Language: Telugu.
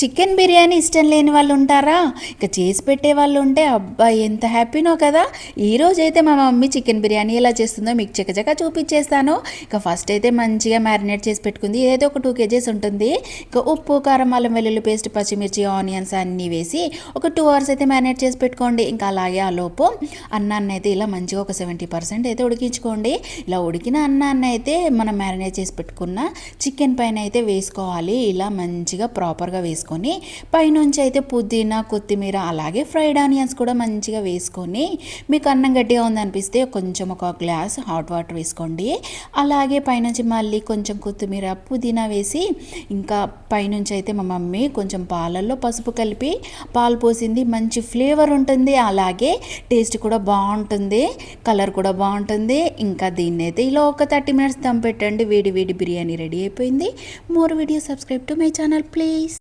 చికెన్ బిర్యానీ ఇష్టం లేని వాళ్ళు ఉంటారా? ఇక చేసి పెట్టే వాళ్ళు ఉంటే అబ్బా ఎంత హ్యాపీనో కదా. ఈరోజు అయితే మా మమ్మీ చికెన్ బిర్యానీ ఎలా చేస్తుందో మీకు చకచకా చూపించేస్తాను. ఇక ఫస్ట్ అయితే మంచిగా మ్యారినేట్ చేసి పెట్టుకుంది. ఇదైతే ఒక 2 kgs ఉంటుంది. ఇక ఉప్పు, కారం, అల్లం వెల్లుల్లి పేస్ట్, పచ్చిమిర్చి, ఆనియన్స్ అన్నీ వేసి ఒక 2 hours అయితే మ్యారినేట్ చేసి పెట్టుకోండి. ఇంకా అలాగే ఆ లోపు అన్నాన్ని అయితే ఇలా మంచిగా ఒక 70% అయితే ఉడికించుకోండి. ఇలా ఉడికిన అన్నాన్ని అయితే మనం మ్యారినేట్ చేసి పెట్టుకున్న చికెన్ పైన అయితే వేసుకోవాలి. ఇలా మంచిగా ప్రాపర్గా వేసుకొని పైనుంచి అయితే పుదీనా, కొత్తిమీర, అలాగే ఫ్రైడ్ ఆనియన్స్ కూడా మంచిగా వేసుకొని మీకు అన్నం గట్టిగా ఉందనిపిస్తే కొంచెం ఒక గ్లాస్ హాట్ వాటర్ వేసుకోండి. అలాగే పైనుంచి మళ్ళీ కొంచెం కొత్తిమీర, పుదీనా వేసి ఇంకా పైనుంచి అయితే మా మమ్మీ కొంచెం పాలల్లో పసుపు కలిపి పాలు పోసింది. మంచి ఫ్లేవర్ ఉంటుంది, అలాగే టేస్ట్ కూడా బాగుంటుంది, కలర్ కూడా బాగుంటుంది. ఇంకా దీన్ని అయితే ఇలా ఒక 30 minutes దమ్ పెట్టండి. వేడి వేడి బిర్యానీ రెడీ అయిపోయింది. More video subscribe to my channel please.